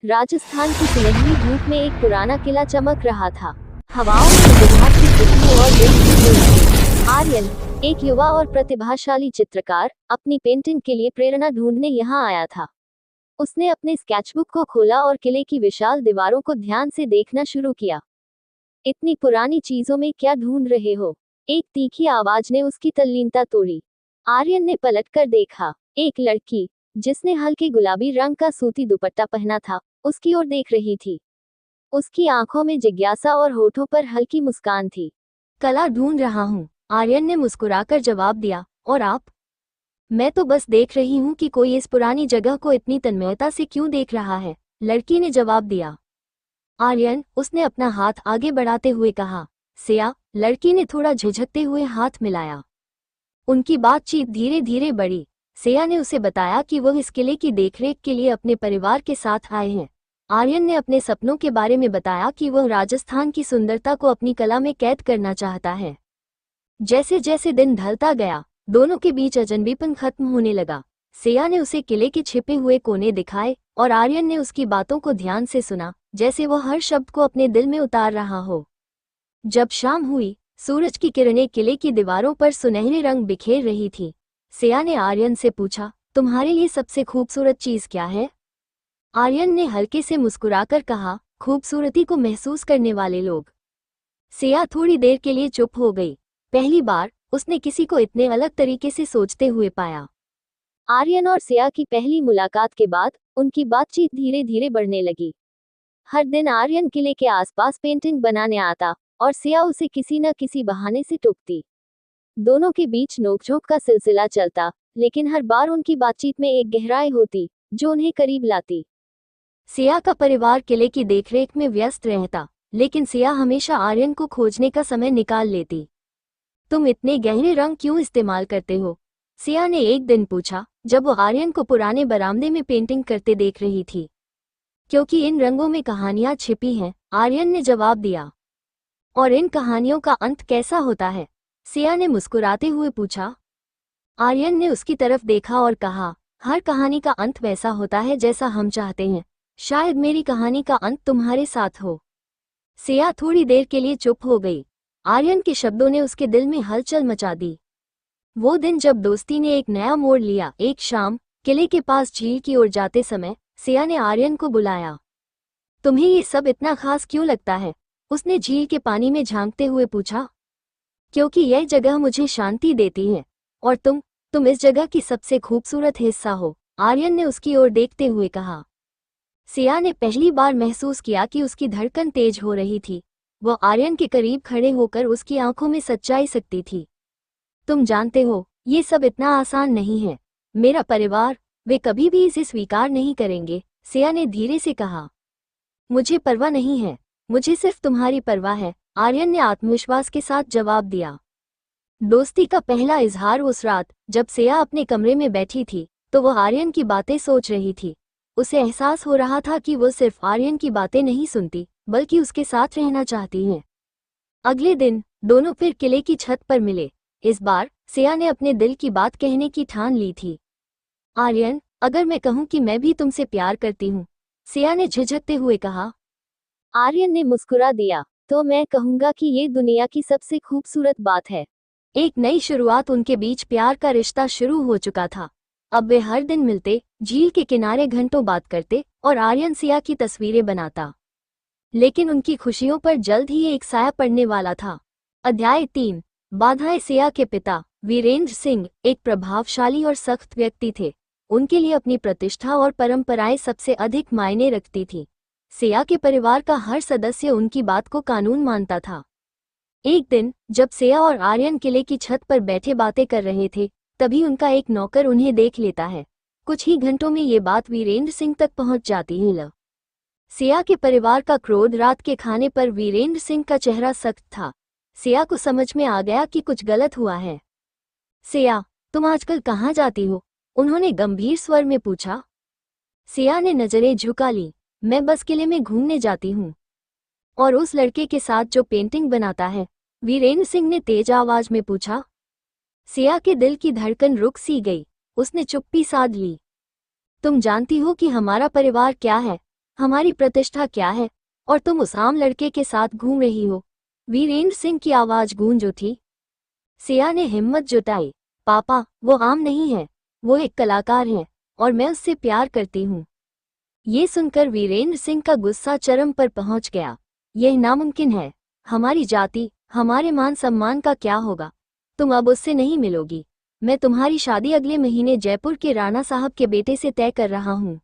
राजस्थान की सुनहरी धूप में एक पुराना किला चमक रहा था। हवाओं में गुलाब की खुशबू और दिल की धूप। आर्यन, एक युवा और प्रतिभाशाली चित्रकार, अपनी पेंटिंग के लिए प्रेरणा ढूंढने यहाँ आया था। उसने अपने स्केचबुक को खोला और किले की विशाल दीवारों को ध्यान से देखना शुरू किया। इतनी पुरानी चीजों में क्या ढूंढ रहे हो? एक तीखी आवाज ने उसकी तल्लीनता तोड़ी। आर्यन ने पलटकर देखा। एक लड़की, जिसने हल्के गुलाबी रंग का सूती दुपट्टा पहना था, उसकी ओर देख रही थी। उसकी आंखों में जिज्ञासा और होठों पर हल्की मुस्कान थी। कला ढूंढ रहा हूँ, आर्यन ने मुस्कुराकर जवाब दिया। और आप? मैं तो बस देख रही हूँ कि कोई इस पुरानी जगह को इतनी तन्मयता से क्यों देख रहा है, लड़की ने जवाब दिया। आर्यन, उसने अपना हाथ आगे बढ़ाते हुए कहा। सिया, लड़की ने थोड़ा झिझकते हुए हाथ मिलाया। उनकी बातचीत धीरे धीरे बढ़ी। सिया ने उसे बताया कि वह इस किले की देखरेख के लिए अपने परिवार के साथ आए हैं। आर्यन ने अपने सपनों के बारे में बताया कि वह राजस्थान की सुंदरता को अपनी कला में कैद करना चाहता है। जैसे जैसे दिन ढलता गया, दोनों के बीच अजनबीपन खत्म होने लगा। सिया ने उसे किले के छिपे हुए कोने दिखाए और आर्यन ने उसकी बातों को ध्यान से सुना, जैसे वह हर शब्द को अपने दिल में उतार रहा हो। जब शाम हुई, सूरज की किरणें किले की दीवारों पर सुनहरे रंग बिखेर रही थी। सिया ने आर्यन से पूछा, तुम्हारे लिए सबसे खूबसूरत चीज क्या है? आर्यन ने हल्के से मुस्कुराकर कहा, खूबसूरती को महसूस करने वाले लोग। सिया थोड़ी देर के लिए चुप हो गई। पहली बार उसने किसी को इतने अलग तरीके से सोचते हुए पाया। आर्यन और सिया की पहली मुलाकात के बाद उनकी बातचीत धीरे धीरे बढ़ने लगी। हर दिन आर्यन किले के आसपास पेंटिंग बनाने आता और सिया उसे किसी न किसी बहाने से टोकती। दोनों के बीच नोकझोंक का सिलसिला चलता, लेकिन हर बार उनकी बातचीत में एक गहराई होती जो उन्हें करीब लाती। सिया का परिवार किले की देखरेख में व्यस्त रहता, लेकिन सिया हमेशा आर्यन को खोजने का समय निकाल लेती। तुम इतने गहरे रंग क्यों इस्तेमाल करते हो? सिया ने एक दिन पूछा, जब वो आर्यन को पुराने बरामदे में पेंटिंग करते देख रही थी। क्योंकि इन रंगों में कहानियां छिपी हैं, आर्यन ने जवाब दिया। और इन कहानियों का अंत कैसा होता है? सिया ने मुस्कुराते हुए पूछा। आर्यन ने उसकी तरफ देखा और कहा, हर कहानी का अंत वैसा होता है जैसा हम चाहते हैं। शायद मेरी कहानी का अंत तुम्हारे साथ हो। सिया थोड़ी देर के लिए चुप हो गई। आर्यन के शब्दों ने उसके दिल में हलचल मचा दी। वो दिन जब दोस्ती ने एक नया मोड़ लिया। एक शाम, किले के पास झील की ओर जाते समय सिया ने आर्यन को बुलाया। तुम्हें ये सब इतना खास क्यों लगता है? उसने झील के पानी में झांकते हुए पूछा। क्योंकि यह जगह मुझे शांति देती है, और तुम इस जगह की सबसे खूबसूरत हिस्सा हो, आर्यन ने उसकी ओर देखते हुए कहा। सिया ने पहली बार महसूस किया कि उसकी धड़कन तेज हो रही थी। वह आर्यन के करीब खड़े होकर उसकी आंखों में सच्चाई सकती थी। तुम जानते हो, ये सब इतना आसान नहीं है। मेरा परिवार, वे कभी भी इसे स्वीकार नहीं करेंगे, सिया ने धीरे से कहा। मुझे परवाह नहीं है, मुझे सिर्फ तुम्हारी परवाह है, आर्यन ने आत्मविश्वास के साथ जवाब दिया। दोस्ती का पहला इजहार उस रात, जब सिया अपने कमरे में बैठी थी, तो वह आर्यन की बातें सोच रही थी। उसे एहसास हो रहा था कि वो सिर्फ आर्यन की बातें नहीं सुनती, बल्कि उसके साथ रहना चाहती है। अगले दिन दोनों फिर किले की छत पर मिले। इस बार सिया ने अपने दिल की बात कहने की ठान ली थी। आर्यन, अगर मैं कहूँ कि मैं भी तुमसे प्यार करती हूँ? सिया ने झिझकते हुए कहा। आर्यन ने मुस्कुरा दिया, तो मैं कहूंगा कि ये दुनिया की सबसे खूबसूरत बात है। एक नई शुरुआत। उनके बीच प्यार का रिश्ता शुरू हो चुका था। अब वे हर दिन मिलते, झील के किनारे घंटों बात करते और आर्यन सिया की तस्वीरें बनाता। लेकिन उनकी खुशियों पर जल्द ही एक साया पड़ने वाला था। अध्याय 3। बाधाएं। सिया के पिता वीरेंद्र सिंह एक प्रभावशाली और सख्त व्यक्ति थे। उनके लिए अपनी प्रतिष्ठा और परंपराएं सबसे अधिक मायने रखती थी। सिया के परिवार का हर सदस्य उनकी बात को कानून मानता था। एक दिन जब सिया और आर्यन किले की छत पर बैठे बातें कर रहे थे, तभी उनका एक नौकर उन्हें देख लेता है। कुछ ही घंटों में ये बात वीरेंद्र सिंह तक पहुंच जाती है। सिया के परिवार का क्रोध। रात के खाने पर वीरेंद्र सिंह का चेहरा सख्त था। सिया को समझ में आ गया कि कुछ गलत हुआ है। सिया, तुम आजकल कहाँ जाती हो? उन्होंने गंभीर स्वर में पूछा। सिया ने नजरें झुका ली। मैं बस किले में घूमने जाती हूँ। और उस लड़के के साथ जो पेंटिंग बनाता है? वीरेंद्र सिंह ने तेज आवाज में पूछा। सिया के दिल की धड़कन रुक सी गई। उसने चुप्पी साध ली। तुम जानती हो कि हमारा परिवार क्या है? हमारी प्रतिष्ठा क्या है, और तुम उस आम लड़के के साथ घूम रही हो? वीरेंद्र सिंह की आवाज गूंज उठी। सिया ने हिम्मत जुटाई। पापा, वो आम नहीं है, वो एक कलाकार है, और मैं उससे प्यार करती हूँ। ये सुनकर वीरेंद्र सिंह का गुस्सा चरम पर पहुंच गया। यह नामुमकिन है। हमारी जाति, हमारे मान सम्मान का क्या होगा? तुम अब उससे नहीं मिलोगी। मैं तुम्हारी शादी अगले महीने जयपुर के राणा साहब के बेटे से तय कर रहा हूँ।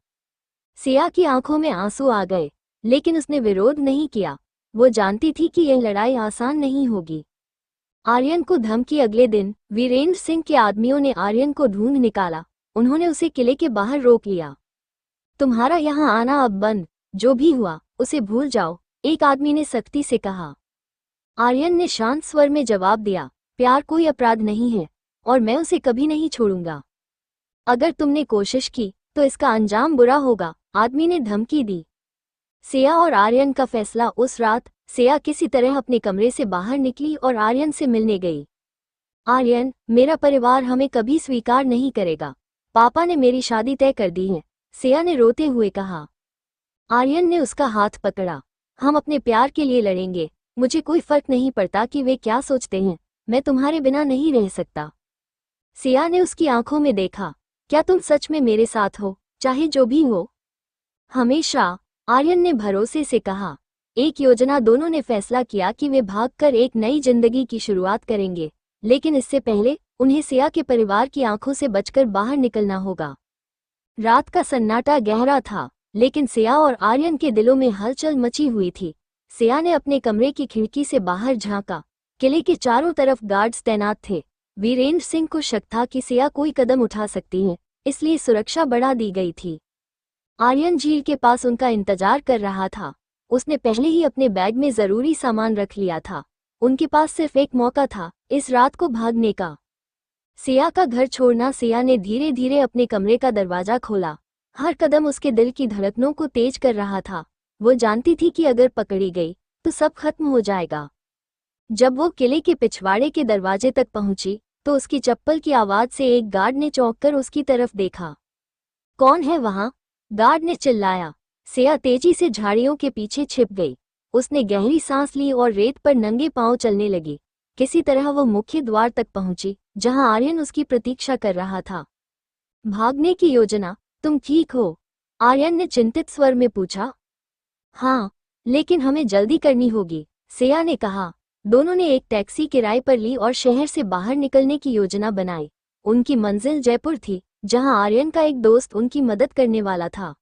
सिया की आंखों में आंसू आ गए, लेकिन उसने विरोध नहीं किया। वो जानती थी कि यह लड़ाई आसान नहीं होगी। आर्यन को धमकी। अगले दिन वीरेंद्र सिंह के आदमियों ने आर्यन को ढूंढ निकाला। उन्होंने उसे किले के बाहर रोक लिया। तुम्हारा यहाँ आना अब बंद, जो भी हुआ उसे भूल जाओ, एक आदमी ने सख्ती से कहा। आर्यन ने शांत स्वर में जवाब दिया, प्यार कोई अपराध नहीं है, और मैं उसे कभी नहीं छोड़ूंगा। अगर तुमने कोशिश की तो इसका अंजाम बुरा होगा, आदमी ने धमकी दी। सिया और आर्यन का फैसला। उस रात सिया किसी तरह अपने कमरे से बाहर निकली और आर्यन से मिलने गई। आर्यन, मेरा परिवार हमें कभी स्वीकार नहीं करेगा। पापा ने मेरी शादी तय कर दी है, सिया ने रोते हुए कहा। आर्यन ने उसका हाथ पकड़ा। हम अपने प्यार के लिए लड़ेंगे। मुझे कोई फर्क नहीं पड़ता कि वे क्या सोचते हैं, मैं तुम्हारे बिना नहीं रह सकता। सिया ने उसकी आंखों में देखा। क्या तुम सच में मेरे साथ हो, चाहे जो भी हो? हमेशा, आर्यन ने भरोसे से कहा। एक योजना। दोनों ने फैसला किया कि वे भागकर एक नई जिंदगी की शुरुआत करेंगे, लेकिन इससे पहले उन्हें सिया के परिवार की आंखों से बचकर बाहर निकलना होगा। रात का सन्नाटा गहरा था, लेकिन सिया और आर्यन के दिलों में हलचल मची हुई थी। सिया ने अपने कमरे की खिड़की से बाहर झांका। किले के चारों तरफ गार्ड्स तैनात थे। वीरेंद्र सिंह को शक था कि सिया कोई कदम उठा सकती है, इसलिए सुरक्षा बढ़ा दी गई थी। आर्यन झील के पास उनका इंतजार कर रहा था। उसने पहले ही अपने बैग में जरूरी सामान रख लिया था। उनके पास सिर्फ एक मौका था, इस रात को भागने का। सिया का घर छोड़ना। सिया ने धीरे धीरे अपने कमरे का दरवाजा खोला। हर कदम उसके दिल की धड़कनों को तेज कर रहा था। वो जानती थी कि अगर पकड़ी गई तो सब खत्म हो जाएगा। जब वो किले के पिछवाड़े के दरवाजे तक पहुंची तो उसकी चप्पल की आवाज से एक गार्ड ने चौंककर उसकी तरफ देखा। कौन है वहां? गार्ड ने चिल्लाया। सिया तेजी से झाड़ियों के पीछे छिप गई। उसने गहरी सांस ली और रेत पर नंगे पांव चलने लगी। किसी तरह वो मुख्य द्वार तक पहुंची, जहां आर्यन उसकी प्रतीक्षा कर रहा था। भागने की योजना? तुम ठीक हो? आर्यन ने चिंतित स्वर में पूछा। हाँ, लेकिन हमें जल्दी करनी होगी, सिया ने कहा। दोनों ने एक टैक्सी किराए पर ली और शहर से बाहर निकलने की योजना बनाई। उनकी मंजिल जयपुर थी, जहां आर्यन का एक दोस्त उनकी मदद करने वाला था।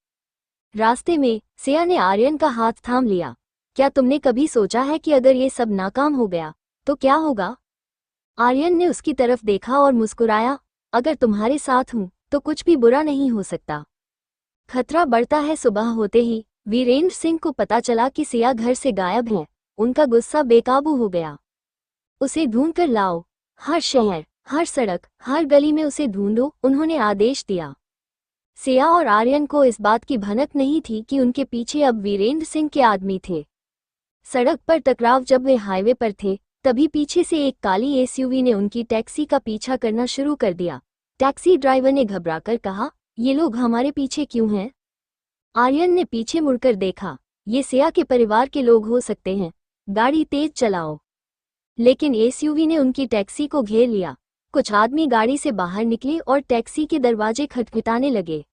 रास्ते में सिया ने आर्यन का हाथ थाम लिया। क्या तुमने कभी सोचा है कि अगर ये सब नाकाम हो गया तो क्या होगा? आर्यन ने उसकी तरफ देखा और मुस्कुराया। अगर तुम्हारे साथ हूं तो कुछ भी बुरा नहीं हो सकता। खतरा बढ़ता है। सुबह होते ही वीरेंद्र सिंह को पता चला कि सिया घर से गायब है। उनका गुस्सा बेकाबू हो गया। उसे ढूंढ कर लाओ, हर शहर, हर सड़क, हर गली में उसे ढूंढो, उन्होंने आदेश दिया। सिया और आर्यन को इस बात की भनक नहीं थी कि उनके पीछे अब वीरेंद्र सिंह के आदमी थे। सड़क पर टकराव। जब वे हाईवे पर थे तभी पीछे से एक काली एसयूवी ने उनकी टैक्सी का पीछा करना शुरू कर दिया। टैक्सी ड्राइवर ने घबराकर कहा, ये लोग हमारे पीछे क्यों हैं? आर्यन ने पीछे मुड़कर देखा। ये सिया के परिवार के लोग हो सकते हैं, गाड़ी तेज चलाओ। लेकिन एसयूवी ने उनकी टैक्सी को घेर लिया। कुछ आदमी गाड़ी से बाहर निकले और टैक्सी के दरवाजे खटखटाने लगे।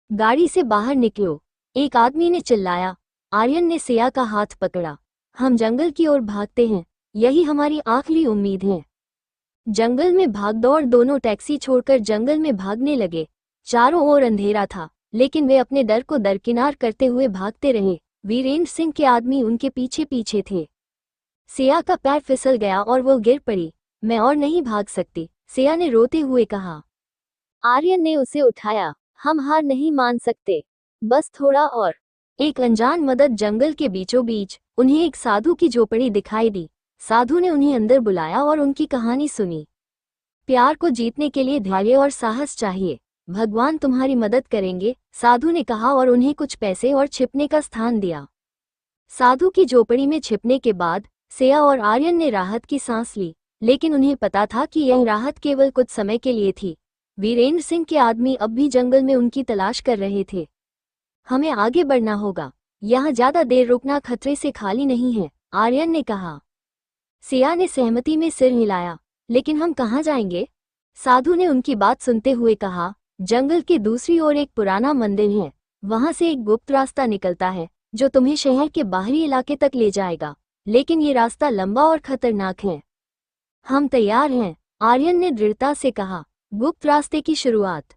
गाड़ी से बाहर निकलो, एक आदमी ने चिल्लाया। आर्यन ने सिया का हाथ पकड़ा। हम जंगल की ओर भागते हैं, यही हमारी आखिरी उम्मीद है। जंगल में भागदौड़। दोनों टैक्सी छोड़कर जंगल में भागने लगे। चारों ओर अंधेरा था, लेकिन वे अपने डर को दरकिनार करते हुए भागते रहे। वीरेंद्र सिंह के आदमी उनके पीछे पीछे थे। सिया का पैर फिसल गया और वो गिर पड़ी। मैं और नहीं भाग सकती, सिया ने रोते हुए कहा। आर्यन ने उसे उठाया। हम हार नहीं मान सकते, बस थोड़ा और। एक अनजान मदद। जंगल के बीचों बीच उन्हें एक साधु की झोपड़ी दिखाई दी। साधु ने उन्हें अंदर बुलाया और उनकी कहानी सुनी। प्यार को जीतने के लिए धैर्य और साहस चाहिए। भगवान तुम्हारी मदद करेंगे, साधु ने कहा और उन्हें कुछ पैसे और छिपने का स्थान दिया। साधु की झोपड़ी में छिपने के बाद सिया और आर्यन ने राहत की सांस ली, लेकिन उन्हें पता था कि यह राहत केवल कुछ समय के लिए थी। वीरेंद्र सिंह के आदमी अब भी जंगल में उनकी तलाश कर रहे थे। हमें आगे बढ़ना होगा। यहाँ ज्यादा देर रुकना खतरे से खाली नहीं है, आर्यन ने कहा। सिया ने सहमति में सिर हिलाया। लेकिन हम कहाँ जाएंगे? साधु ने उनकी बात सुनते हुए कहा, जंगल के दूसरी ओर एक पुराना मंदिर है। वहां से एक गुप्त रास्ता निकलता है जो तुम्हें शहर के बाहरी इलाके तक ले जाएगा, लेकिन ये रास्ता लंबा और खतरनाक है। हम तैयार हैं, आर्यन ने दृढ़ता से कहा। गुप्त रास्ते की शुरुआत।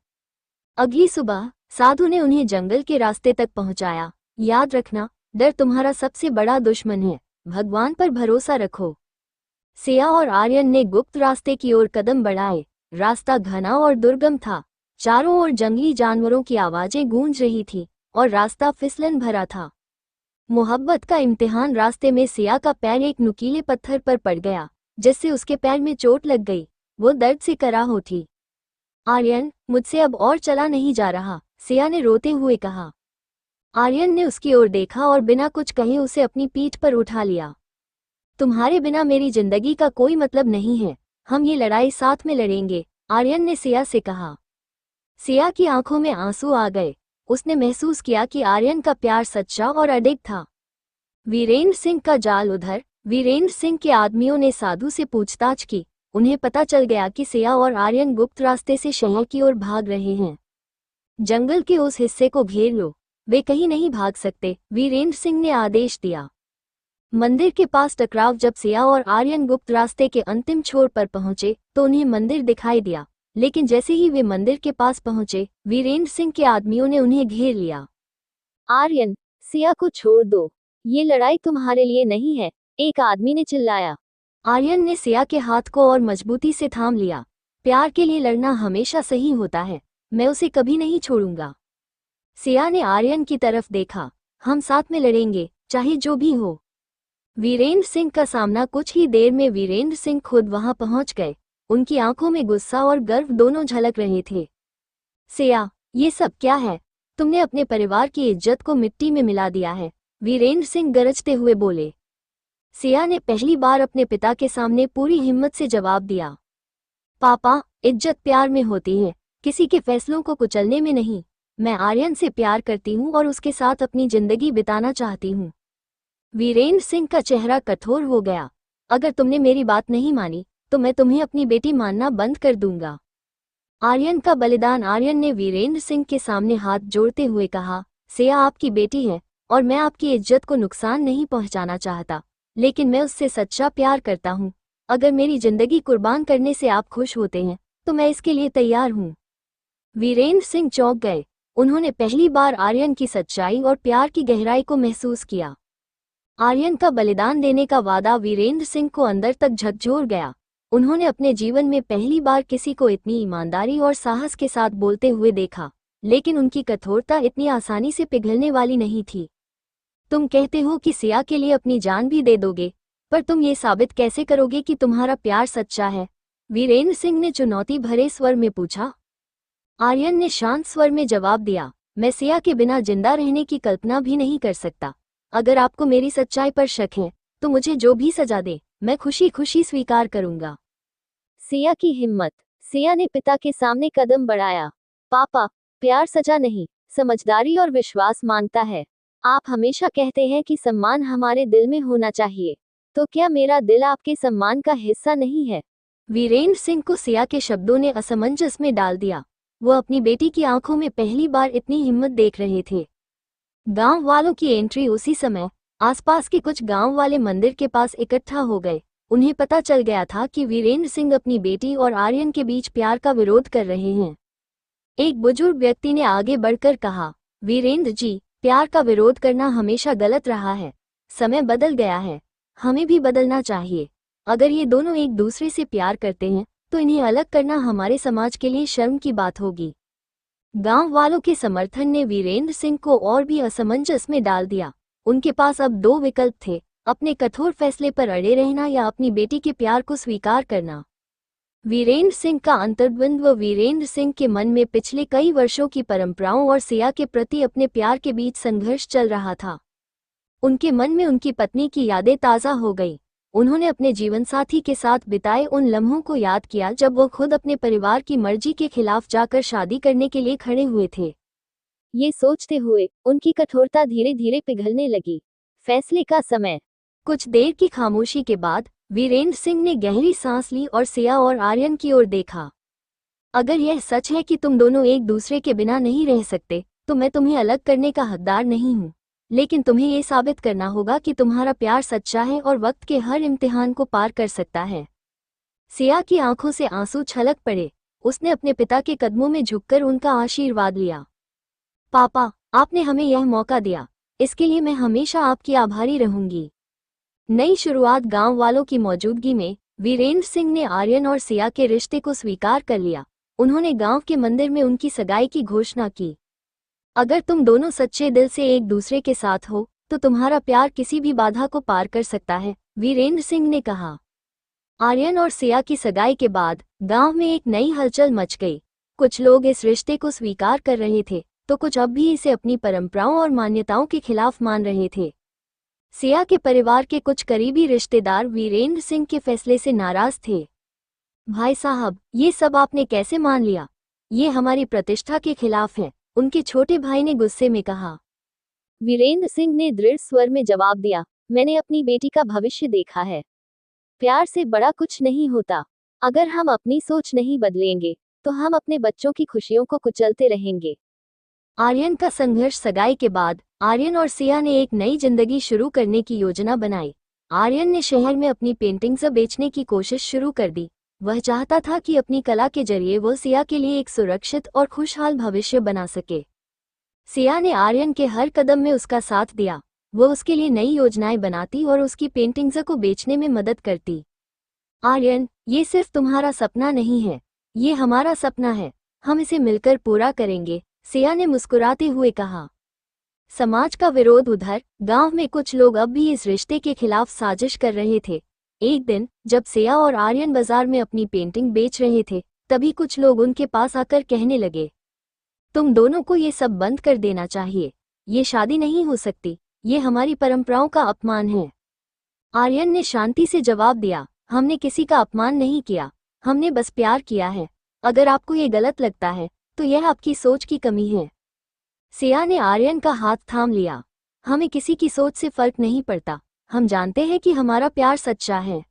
अगली सुबह साधु ने उन्हें जंगल के रास्ते तक पहुंचाया। याद रखना, डर तुम्हारा सबसे बड़ा दुश्मन है, भगवान पर भरोसा रखो। सिया और आर्यन ने गुप्त रास्ते की ओर कदम बढ़ाए। रास्ता घना और दुर्गम था। चारों ओर जंगली जानवरों की आवाजें गूंज रही थी और रास्ता फिसलन भरा था। मोहब्बत का इम्तिहान। रास्ते में सिया का पैर एक नुकीले पत्थर पर पड़ गया, जिससे उसके पैर में चोट लग गई। वो दर्द से कराह थी। आर्यन, मुझसे अब और चला नहीं जा रहा, सिया ने रोते हुए कहा। आर्यन ने उसकी ओर देखा और बिना कुछ कहे उसे अपनी पीठ पर उठा लिया। तुम्हारे बिना मेरी जिंदगी का कोई मतलब नहीं है, हम ये लड़ाई साथ में लड़ेंगे, आर्यन ने सिया से कहा। सिया की आंखों में आंसू आ गए। उसने महसूस किया कि आर्यन का प्यार सच्चा और अडिग था। वीरेंद्र सिंह का जाल उधर। वीरेंद्र सिंह के आदमियों ने साधु से पूछताछ की। उन्हें पता चल गया कि सिया और आर्यन गुप्त रास्ते से शहर की ओर भाग रहे हैं। जंगल के उस हिस्से को घेर लो, वे कहीं नहीं भाग सकते, वीरेंद्र सिंह ने आदेश दिया। मंदिर के पास टकराव। जब सिया और आर्यन गुप्त रास्ते के अंतिम छोर पर पहुंचे तो उन्हें मंदिर दिखाई दिया, लेकिन जैसे ही वे मंदिर के पास पहुंचे, वीरेंद्र सिंह के आदमियों ने उन्हें घेर लिया। आर्यन, सिया को छोड़ दो, ये लड़ाई तुम्हारे लिए नहीं है, एक आदमी ने चिल्लाया। आर्यन ने सिया के हाथ को और मजबूती से थाम लिया। प्यार के लिए लड़ना हमेशा सही होता है, मैं उसे कभी नहीं छोड़ूंगा। सिया ने आर्यन की तरफ देखा। हम साथ में लड़ेंगे, चाहे जो भी हो। वीरेंद्र सिंह का सामना। कुछ ही देर में वीरेंद्र सिंह खुद वहां पहुंच गए। उनकी आंखों में गुस्सा और गर्व दोनों झलक रहे थे। सिया, ये सब क्या है? तुमने अपने परिवार की इज्जत को मिट्टी में मिला दिया है, वीरेंद्र सिंह गरजते हुए बोले। सिया ने पहली बार अपने पिता के सामने पूरी हिम्मत से जवाब दिया। पापा, इज्जत प्यार में होती है, किसी के फैसलों को कुचलने में नहीं। मैं आर्यन से प्यार करती हूँ और उसके साथ अपनी जिंदगी बिताना चाहती हूँ। वीरेंद्र सिंह का चेहरा कठोर हो गया। अगर तुमने मेरी बात नहीं मानी तो मैं तुम्हें अपनी बेटी मानना बंद कर दूंगा। आर्यन का बलिदान। आर्यन ने वीरेंद्र सिंह के सामने हाथ जोड़ते हुए कहा, सिया आपकी बेटी है और मैं आपकी इज्जत को नुकसान नहीं पहुंचाना चाहता, लेकिन मैं उससे सच्चा प्यार करता हूं। अगर मेरी जिंदगी कुर्बान करने से आप खुश होते हैं तो मैं इसके लिए तैयार हूं। वीरेंद्र सिंह चौंक गए। उन्होंने पहली बार आर्यन की सच्चाई और प्यार की गहराई को महसूस किया। आर्यन का बलिदान देने का वादा वीरेंद्र सिंह को अंदर तक झकझोर गया। उन्होंने अपने जीवन में पहली बार किसी को इतनी ईमानदारी और साहस के साथ बोलते हुए देखा, लेकिन उनकी कठोरता इतनी आसानी से पिघलने वाली नहीं थी। तुम कहते हो कि सिया के लिए अपनी जान भी दे दोगे, पर तुम ये साबित कैसे करोगे कि तुम्हारा प्यार सच्चा है? वीरेंद्र सिंह ने चुनौती भरे स्वर में पूछा। आर्यन ने शांत स्वर में जवाब दिया, मैं सिया के बिना जिंदा रहने की कल्पना भी नहीं कर सकता। अगर आपको मेरी सच्चाई पर शक है तो मुझे जो भी सजा दे मैं खुशी खुशी स्वीकार करूंगा। सिया की हिम्मत। सिया ने पिता के सामने कदम बढ़ाया। पापा, प्यार सजा नहीं, समझदारी और विश्वास मांगता है। आप हमेशा कहते हैं कि सम्मान हमारे दिल में होना चाहिए, तो क्या मेरा दिल आपके सम्मान का हिस्सा नहीं है? वीरेंद्र सिंह को सिया के शब्दों ने असमंजस में डाल दिया। वो अपनी बेटी की आंखों में पहली बार इतनी हिम्मत देख रहे थे। गांव वालों की एंट्री। उसी समय आसपास के कुछ गांव वाले मंदिर के पास इकट्ठा हो गए। उन्हें पता चल गया था कि वीरेंद्र सिंह अपनी बेटी और आर्यन के बीच प्यार का विरोध कर रहे हैं। एक बुजुर्ग व्यक्ति ने आगे बढ़कर कहा, वीरेंद्र जी, प्यार का विरोध करना हमेशा गलत रहा है। समय बदल गया है, हमें भी बदलना चाहिए। अगर ये दोनों एक दूसरे से प्यार करते हैं तो इन्हें अलग करना हमारे समाज के लिए शर्म की बात होगी। गांव वालों के समर्थन ने वीरेंद्र सिंह को और भी असमंजस में डाल दिया। उनके पास अब दो विकल्प थे, अपने कठोर फैसले पर अड़े रहना या अपनी बेटी के प्यार को स्वीकार करना। वीरेंद्र सिंह का अंतर्द्वंद्व। वीरेंद्र सिंह के मन में पिछले कई वर्षों की परंपराओं और सिया के प्रति अपने प्यार के बीच संघर्ष चल रहा था। उनके मन में उनकी पत्नी की यादें ताज़ा हो गई। उन्होंने अपने जीवनसाथी के साथ बिताए उन लम्हों को याद किया जब वो खुद अपने परिवार की मर्जी के खिलाफ जाकर शादी करने के लिए खड़े हुए थे। ये सोचते हुए उनकी कठोरता धीरे धीरे पिघलने लगी। फैसले का समय। कुछ देर की खामोशी के बाद वीरेंद्र सिंह ने गहरी सांस ली और सिया और आर्यन की ओर देखा। अगर यह सच है कि तुम दोनों एक दूसरे के बिना नहीं रह सकते, तो मैं तुम्हें अलग करने का हकदार नहीं हूँ। लेकिन तुम्हें ये साबित करना होगा कि तुम्हारा प्यार सच्चा है और वक्त के हर इम्तिहान को पार कर सकता है। सिया की आंखों से आंसू छलक पड़े। उसने अपने पिता के कदमों में झुककर उनका आशीर्वाद लिया। पापा, आपने हमें यह मौका दिया, इसके लिए मैं हमेशा आपकी आभारी रहूंगी। नई शुरुआत गांव वालों की मौजूदगी में वीरेंद्र सिंह ने आर्यन और सिया के रिश्ते को स्वीकार कर लिया। उन्होंने गांव के मंदिर में उनकी सगाई की घोषणा की। अगर तुम दोनों सच्चे दिल से एक दूसरे के साथ हो, तो तुम्हारा प्यार किसी भी बाधा को पार कर सकता है, वीरेंद्र सिंह ने कहा। आर्यन और सिया की सगाई के बाद गांव में एक नई हलचल मच गई। कुछ लोग इस रिश्ते को स्वीकार कर रहे थे, तो कुछ अब भी इसे अपनी परंपराओं और मान्यताओं के खिलाफ मान रहे थे। सिया के परिवार के कुछ करीबी रिश्तेदार वीरेंद्र सिंह के फैसले से नाराज थे। भाई साहब, ये सब आपने कैसे मान लिया? ये हमारी प्रतिष्ठा के खिलाफ है, उनके छोटे भाई ने गुस्से में कहा। वीरेंद्र सिंह ने दृढ़ स्वर में जवाब दिया, मैंने अपनी बेटी का भविष्य देखा है। प्यार से बड़ा कुछ नहीं होता। अगर हम अपनी सोच नहीं बदलेंगे, तो हम अपने बच्चों की खुशियों को कुचलते रहेंगे। आर्यन का संघर्ष। सगाई के बाद आर्यन और सिया ने एक नई जिंदगी शुरू करने की योजना बनाई। आर्यन ने शहर में अपनी पेंटिंग्स बेचने की कोशिश शुरू कर दी। वह चाहता था कि अपनी कला के जरिए वो सिया के लिए एक सुरक्षित और खुशहाल भविष्य बना सके। सिया ने आर्यन के हर कदम में उसका साथ दिया। वो उसके लिए नई योजनाएं बनाती और उसकी पेंटिंग्स को बेचने में मदद करती। आर्यन, ये सिर्फ तुम्हारा सपना नहीं है, ये हमारा सपना है। हम इसे मिलकर पूरा करेंगे, सिया ने मुस्कुराते हुए कहा। समाज का विरोध उधर, गांव में कुछ लोग अब भी इस रिश्ते के खिलाफ साजिश कर रहे थे। एक दिन जब सिया और आर्यन बाजार में अपनी पेंटिंग बेच रहे थे, तभी कुछ लोग उनके पास आकर कहने लगे, तुम दोनों को ये सब बंद कर देना चाहिए। ये शादी नहीं हो सकती, ये हमारी परंपराओं का अपमान है। आर्यन ने शांति से जवाब दिया, हमने किसी का अपमान नहीं किया, हमने बस प्यार किया है। अगर आपको ये गलत लगता है, तो यह आपकी सोच की कमी है। सिया ने आर्यन का हाथ थाम लिया। हमें किसी की सोच से फर्क नहीं पड़ता, हम जानते हैं कि हमारा प्यार सच्चा है।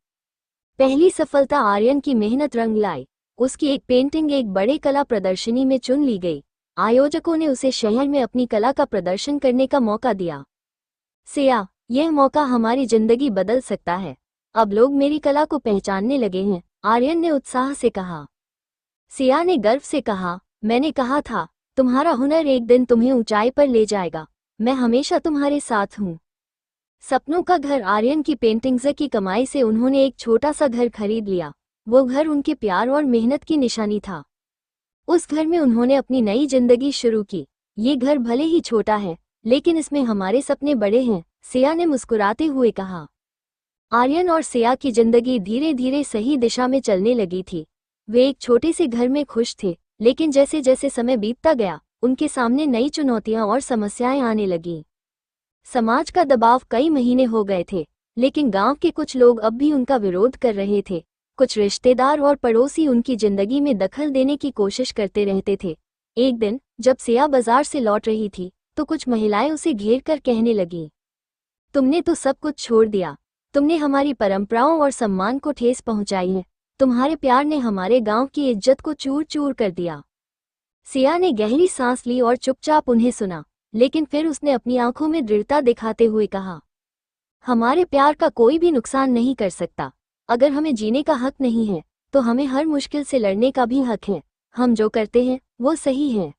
पहली सफलता आर्यन की मेहनत रंग लाई। उसकी एक पेंटिंग एक बड़े कला प्रदर्शनी में चुन ली गई। आयोजकों ने उसे शहर में अपनी कला का प्रदर्शन करने का मौका दिया। सिया, यह मौका हमारी जिंदगी बदल सकता है। अब लोग मेरी कला को पहचानने लगे हैं, आर्यन ने उत्साह से कहा। सिया ने गर्व से कहा, मैंने कहा था, तुम्हारा हुनर एक दिन तुम्हें ऊंचाई पर ले जाएगा। मैं हमेशा तुम्हारे साथ हूँ। सपनों का घर। आर्यन की पेंटिंग्स की कमाई से उन्होंने एक छोटा सा घर खरीद लिया। वो घर उनके प्यार और मेहनत की निशानी था। उस घर में उन्होंने अपनी नई जिंदगी शुरू की। ये घर भले ही छोटा है, लेकिन इसमें हमारे सपने बड़े हैं, सिया ने मुस्कुराते हुए कहा। आर्यन और सिया की जिंदगी धीरे धीरे सही दिशा में चलने लगी थी। वे एक छोटे से घर में खुश थे, लेकिन जैसे जैसे समय बीतता गया, उनके सामने नई चुनौतियां और समस्याएं आने लगीं। समाज का दबाव। कई महीने हो गए थे, लेकिन गांव के कुछ लोग अब भी उनका विरोध कर रहे थे। कुछ रिश्तेदार और पड़ोसी उनकी जिंदगी में दखल देने की कोशिश करते रहते थे। एक दिन जब सिया बाजार से लौट रही थी, तो कुछ महिलाएं उसे घेर कर कहने लगीं, तुमने तो सब कुछ छोड़ दिया। तुमने हमारी परंपराओं और सम्मान को ठेस पहुंचाई है। तुम्हारे प्यार ने हमारे गांव की इज्जत को चूर चूर कर दिया। सिया ने गहरी सांस ली और चुपचाप उन्हें सुना, लेकिन फिर उसने अपनी आंखों में दृढ़ता दिखाते हुए कहा, हमारे प्यार का कोई भी नुकसान नहीं कर सकता। अगर हमें जीने का हक नहीं है, तो हमें हर मुश्किल से लड़ने का भी हक है। हम जो करते हैं वो सही है।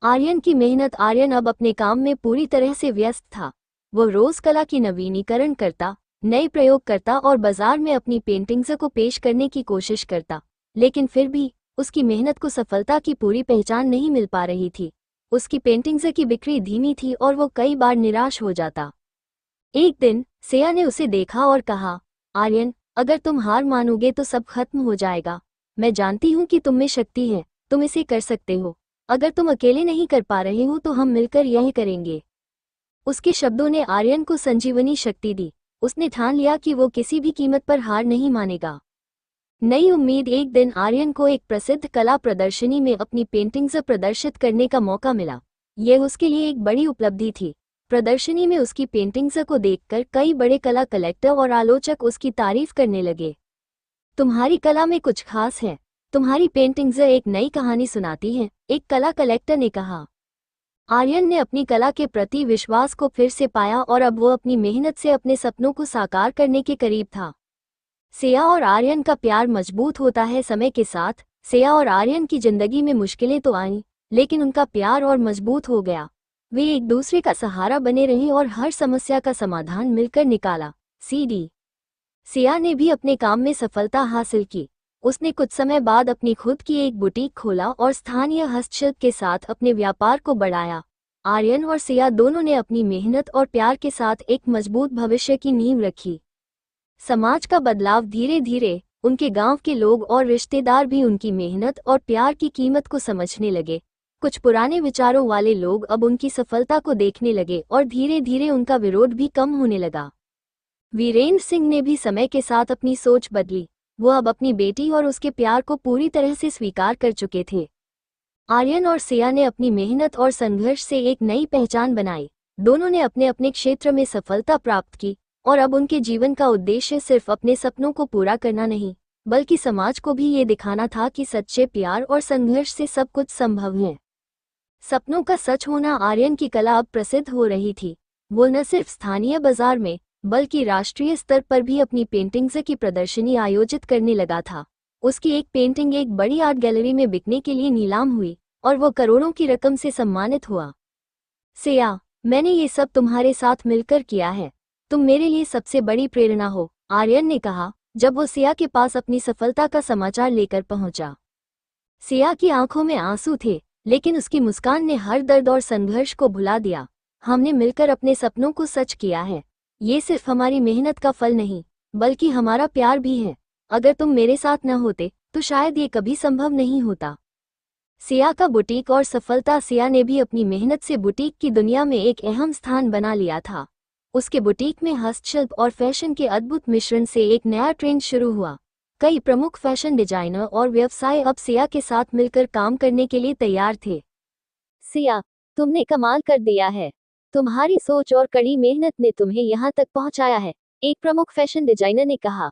आर्यन की मेहनत। आर्यन अब अपने काम में पूरी तरह से व्यस्त था। वो रोज कला की नवीनीकरण करता, नए प्रयोग करता और बाजार में अपनी पेंटिंग्स को पेश करने की कोशिश करता। लेकिन फिर भी उसकी मेहनत को सफलता की पूरी पहचान नहीं मिल पा रही थी। उसकी पेंटिंग्स की बिक्री धीमी थी और वो कई बार निराश हो जाता। एक दिन सिया ने उसे देखा और कहा, आर्यन, अगर तुम हार मानोगे तो सब खत्म हो जाएगा। मैं जानती हूँ कि तुम में शक्ति है, तुम इसे कर सकते हो। अगर तुम अकेले नहीं कर पा रहे हो तो हम मिलकर यह करेंगे। उसके शब्दों ने आर्यन को संजीवनी शक्ति दी। उसने ठान लिया कि वो किसी भी कीमत पर हार नहीं मानेगा। नई उम्मीद। एक दिन आर्यन को एक प्रसिद्ध कला प्रदर्शनी में अपनी पेंटिंग्स प्रदर्शित करने का मौका मिला। यह उसके लिए एक बड़ी उपलब्धि थी। प्रदर्शनी में उसकी पेंटिंग्स को देखकर कई बड़े कला कलेक्टर और आलोचक उसकी तारीफ करने लगे। तुम्हारी कला में कुछ खास है, तुम्हारी पेंटिंग्स एक नई कहानी सुनाती हैं, एक कला कलेक्टर ने कहा। आर्यन ने अपनी कला के प्रति विश्वास को फिर से पाया और अब वो अपनी मेहनत से अपने सपनों को साकार करने के करीब था। सिया और आर्यन का प्यार मजबूत होता है। समय के साथ सिया और आर्यन की जिंदगी में मुश्किलें तो आईं, लेकिन उनका प्यार और मजबूत हो गया। वे एक दूसरे का सहारा बने रहे और हर समस्या का समाधान मिलकर निकाला। सीडी सिया ने भी अपने काम में सफलता हासिल की। उसने कुछ समय बाद अपनी खुद की एक बुटीक खोला और स्थानीय हस्तशिल्प के साथ अपने व्यापार को बढ़ाया। आर्यन और सिया दोनों ने अपनी मेहनत और प्यार के साथ एक मजबूत भविष्य की नींव रखी। समाज का बदलाव धीरे धीरे, उनके गांव के लोग और रिश्तेदार भी उनकी मेहनत और प्यार की कीमत को समझने लगे। कुछ पुराने विचारों वाले लोग अब उनकी सफलता को देखने लगे और धीरे धीरे उनका विरोध भी कम होने लगा। वीरेंद्र सिंह ने भी समय के साथ अपनी सोच बदली। वो अब अपनी बेटी और उसके प्यार को पूरी तरह से स्वीकार कर चुके थे। आर्यन और सिया ने अपनी मेहनत और संघर्ष से एक नई पहचान बनाई। दोनों ने अपने अपने क्षेत्र में सफलता प्राप्त की और अब उनके जीवन का उद्देश्य सिर्फ अपने सपनों को पूरा करना नहीं, बल्कि समाज को भी ये दिखाना था कि सच्चे प्यार और संघर्ष से सब कुछ संभव है। सपनों का सच होना। आर्यन की कला अब प्रसिद्ध हो रही थी। वो न सिर्फ स्थानीय बाजार में बल्कि राष्ट्रीय स्तर पर भी अपनी पेंटिंग्स की प्रदर्शनी आयोजित करने लगा था। उसकी एक पेंटिंग एक बड़ी आर्ट गैलरी में बिकने के लिए नीलाम हुई और वो करोड़ों की रकम से सम्मानित हुआ। सिया, मैंने ये सब तुम्हारे साथ मिलकर किया है। तुम मेरे लिए सबसे बड़ी प्रेरणा हो, आर्यन ने कहा जब वो सिया के पास अपनी सफलता का समाचार लेकर पहुंचा। सिया की आंखों में आंसू थे, लेकिन उसकी मुस्कान ने हर दर्द और संघर्ष को भुला दिया। हमने मिलकर अपने सपनों को सच किया है। ये सिर्फ हमारी मेहनत का फल नहीं, बल्कि हमारा प्यार भी है। अगर तुम मेरे साथ न होते तो शायद ये कभी संभव नहीं होता। सिया का बुटीक और सफलता। सिया ने भी अपनी मेहनत से बुटीक की दुनिया में एक अहम स्थान बना लिया था। उसके बुटीक में हस्तशिल्प और फैशन के अद्भुत मिश्रण से एक नया ट्रेंड शुरू हुआ। कई प्रमुख फैशन डिजाइनर और व्यवसाय अब सिया के साथ मिलकर काम करने के लिए तैयार थे। सिया, तुमने कमाल कर दिया है। तुम्हारी सोच और कड़ी मेहनत ने तुम्हें यहाँ तक पहुँचाया है, एक प्रमुख फैशन डिजाइनर ने कहा।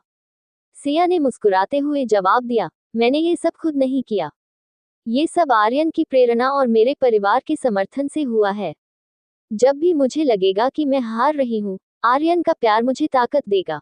सिया ने मुस्कुराते हुए जवाब दिया, मैंने ये सब खुद नहीं किया। ये सब आर्यन की प्रेरणा और मेरे परिवार के समर्थन से हुआ है। जब भी मुझे लगेगा कि मैं हार रही हूँ, आर्यन का प्यार मुझे ताकत देगा।